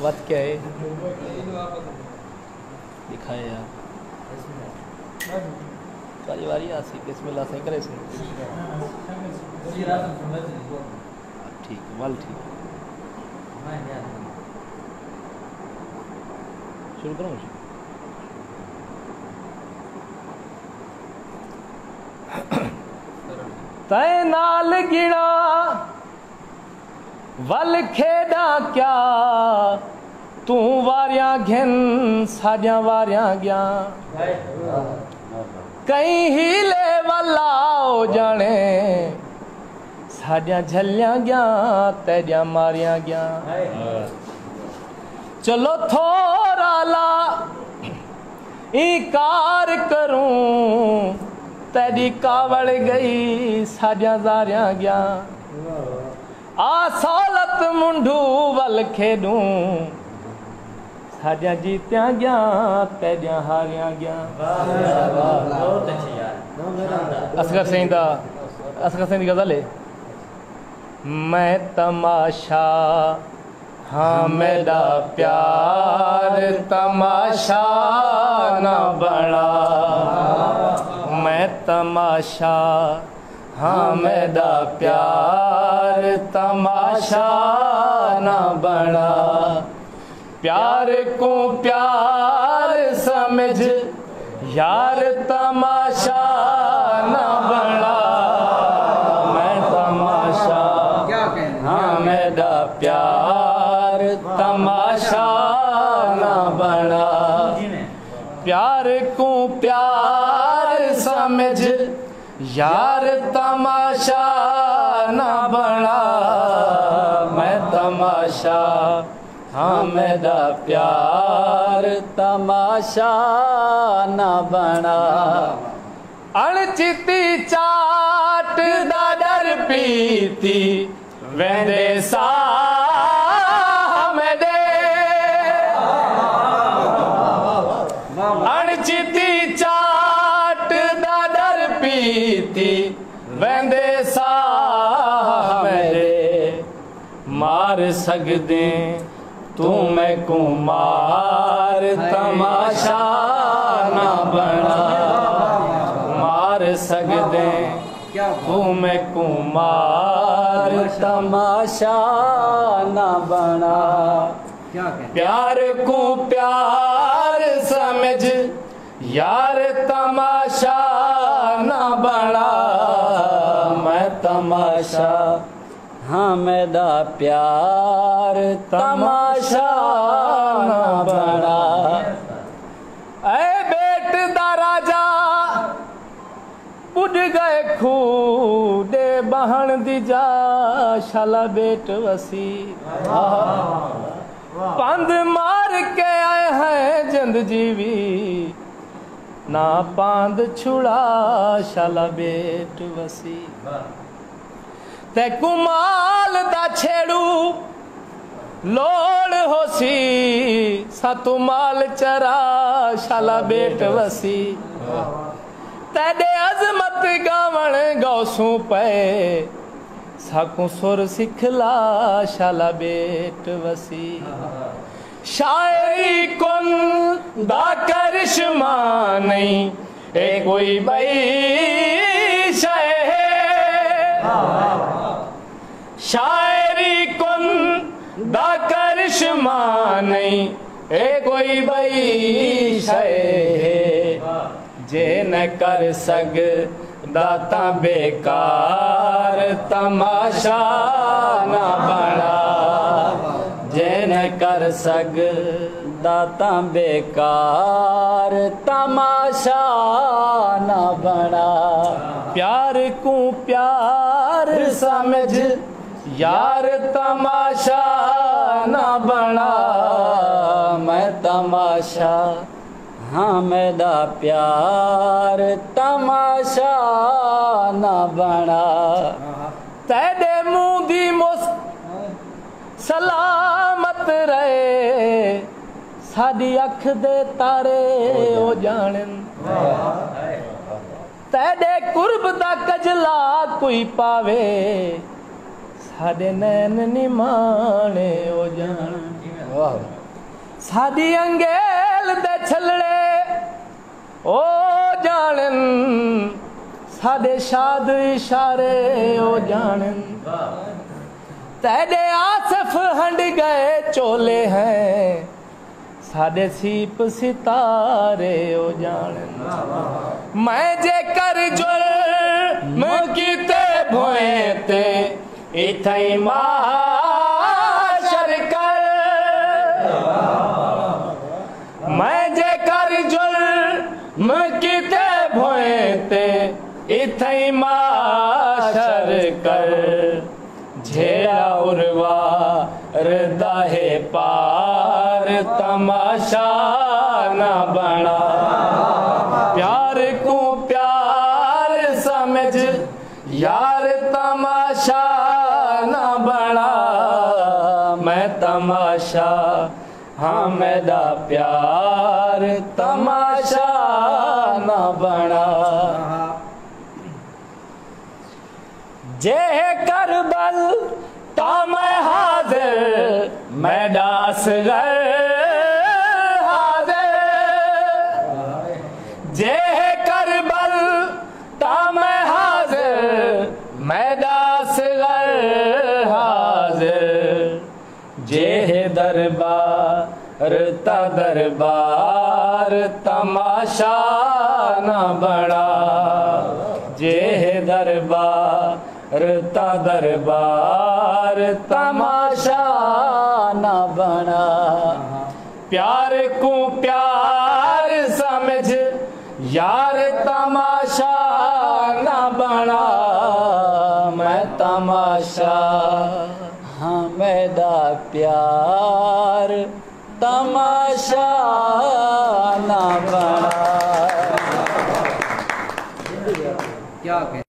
वत क्या है दिखाए यार सारी वारी आसी बिस्मिल्लाह से करे से ठीक वल ठीक शुरू करूँ तै नाल गिना वल खेड़ा क्या तू वारियां घिन साडियां वारियां गया कहीं हीले वाला हो जाने साडियां झलियां गया तेरियां मारियां गया चलो थोड़ा ला इकार करूं तेरी कावड़ गई साडियां जारियां गया आ सौलत मुंडू वल खेडूं साडियां जीतियां गया तेरियां हारियां गया असगर सिंह दी गजल है मैं तमाशा हाँ मेरा प्यार तमाशा न बना मैं तमाशा हाँ मेरा प्यार तमाशा न बना प्यार को प्यार समझ यार तमाशा न बना मैं तमाशा हाँ मेरा प्यार तमाशा न बना प्यार को प्यार समझ यार तमाशा न बना मैं तमाशा हाँ मेरा प्यार तमाशा न बना अणचिती चाट दा डर पीती वेंदे सामदे अणचिती चाट दा डर पीती वेंदे सामदे मार सकदे तू मैं को मार तमाशा न बना मार सकदे तू मैं को मार तमाशा न बना प्यार को प्यार समझ यार तमाशा न बना मैं तमाशा हाँ मेरा प्यार तमाशा न बना ऐ बेट दा राजा बुढ़ गए खूडे बहन दी जा शाला बेट वसी पंद मार के आए हैं जिंद जीवी ना पांद छुड़ा शाला बेट वसी ते कुमाल दा छेड़ू लोड़ होसी सतु माल चरा शाला बेट वसी तेरे अजमत गावण गौसू पे साकू सुर सिखला शाला बेट वसी शायरी कुन दा करिश्मा नहीं ए कोई बई शय शायरी कुन दा करिश्मा नहीं ए कोई बई शय जे न कर सग दाता बेकार तमाशा न बना जे न कर सग दाता बेकार तमाशा न बना प्यार को प्यार समझ यार तमाशा न बना मैं तमाशा हाँ मेरा प्यार तमाशा न बना तेरे मुंह दी मुस्क सलामत रहे साडी अख दे तारे ओ जानन तेरे कुर्ब दा कजला कोई पावे साडे नैन निमाणे ओ जान वाह साडी अंगेल दे छलड़े ओ जानन साडे शाद इशारे ओ जानन तेरे आसफ हंड गए चोले हैं साडे सीप सितारे ओ जानन मैं जे कर जुर्म कीते भोए ते इथई माशर कर मैं जे कर जुर्म कीते भोए ते इथई माशर कर झेड़ा उर्वा रदाहे पार तमाशा ना बना प्यार को प्यार समझ यार तमाशा ना बना मैं तमाशा हाँ मेरा प्यार तमाशा ना बना जे करबल ता मैं हाजिर मेरा असगर हाजिर जे करबल ता मैं हाजिर मेरा असगर हाजिर जे दरबार ता दरबार तमाशा ना बड़ा जे दरबार ता दरबार तमाशा ना बना प्यार को प्यार समझ यार तमाशा ना बना मैं तमाशा हाँ मेरा प्यार तमाशा ना बना।